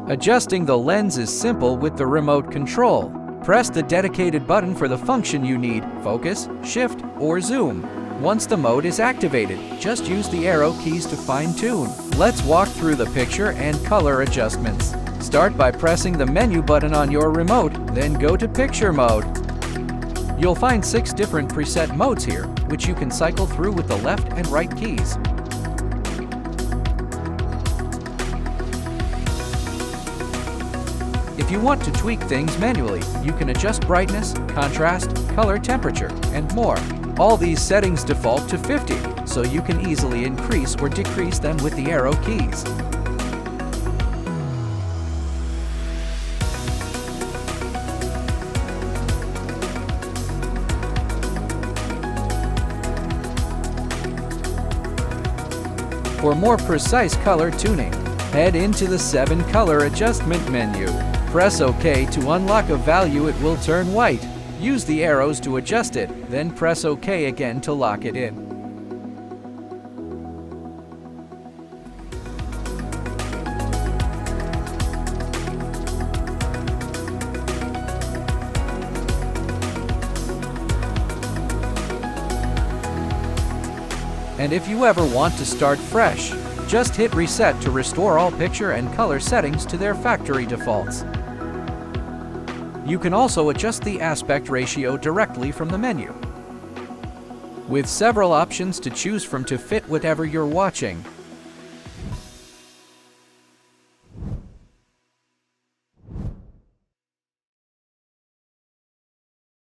Adjusting the lens is simple with the remote control. Press the dedicated button for the function you need, focus, shift, or zoom. Once the mode is activated, just use the arrow keys to fine-tune. Let's walk through the picture and color adjustments. Start by pressing the menu button on your remote, then go to picture mode. You'll find 6 different preset modes here, which you can cycle through with the left and right keys. If you want to tweak things manually, you can adjust brightness, contrast, color, temperature, and more. All these settings default to 50, so you can easily increase or decrease them with the arrow keys. For more precise color tuning, head into the 7 color adjustment menu. Press OK to unlock a value. It will turn white. Use the arrows to adjust it, then press OK again to lock it in. And if you ever want to start fresh, just hit reset to restore all picture and color settings to their factory defaults. You can also adjust the aspect ratio directly from the menu. With several options to choose from to fit whatever you're watching,